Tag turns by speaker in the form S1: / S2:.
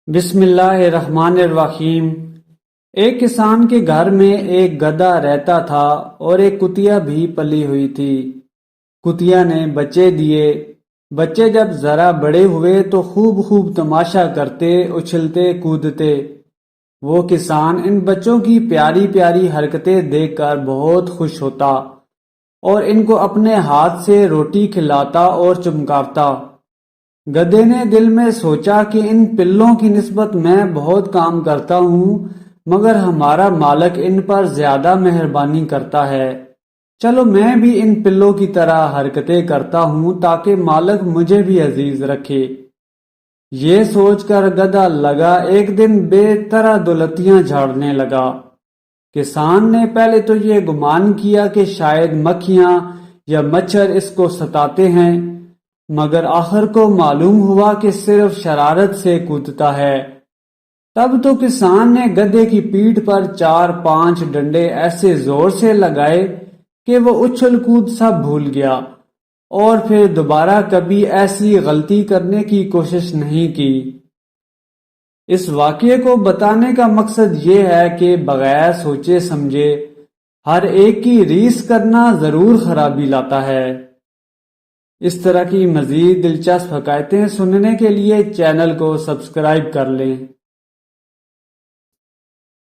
S1: بسم اللہ الرحمن الرحیم۔ ایک کسان کے گھر میں ایک گدھا رہتا تھا اور ایک کتیا بھی پلی ہوئی تھی۔ کتیا نے بچے دیے۔ بچے جب ذرا بڑے ہوئے تو خوب تماشا کرتے، اچھلتے کودتے۔ وہ کسان ان بچوں کی پیاری پیاری حرکتیں دیکھ کر بہت خوش ہوتا اور ان کو اپنے ہاتھ سے روٹی کھلاتا اور چمکاتا۔ گدھے نے دل میں سوچا کہ ان پلوں کی نسبت میں بہت کام کرتا ہوں، مگر ہمارا مالک ان پر زیادہ مہربانی کرتا ہے۔ چلو میں بھی ان پلوں کی طرح حرکتیں کرتا ہوں تاکہ مالک مجھے بھی عزیز رکھے۔ یہ سوچ کر گدھا لگا ایک دن بے طرح دولتیاں جھاڑنے لگا۔ کسان نے پہلے تو یہ گمان کیا کہ شاید مکھیاں یا مچھر اس کو ستاتے ہیں، مگر آخر کو معلوم ہوا کہ صرف شرارت سے کودتا ہے۔ تب تو کسان نے گدھے کی پیٹھ پر 4-5 ڈنڈے ایسے زور سے لگائے کہ وہ اچھل کود سب بھول گیا اور پھر دوبارہ کبھی ایسی غلطی کرنے کی کوشش نہیں کی۔ اس واقعے کو بتانے کا مقصد یہ ہے کہ بغیر سوچے سمجھے ہر ایک کی ریس کرنا ضرور خرابی لاتا ہے۔ اس طرح کی مزید دلچسپ حکایتیں سننے کے لیے چینل کو سبسکرائب کر لیں۔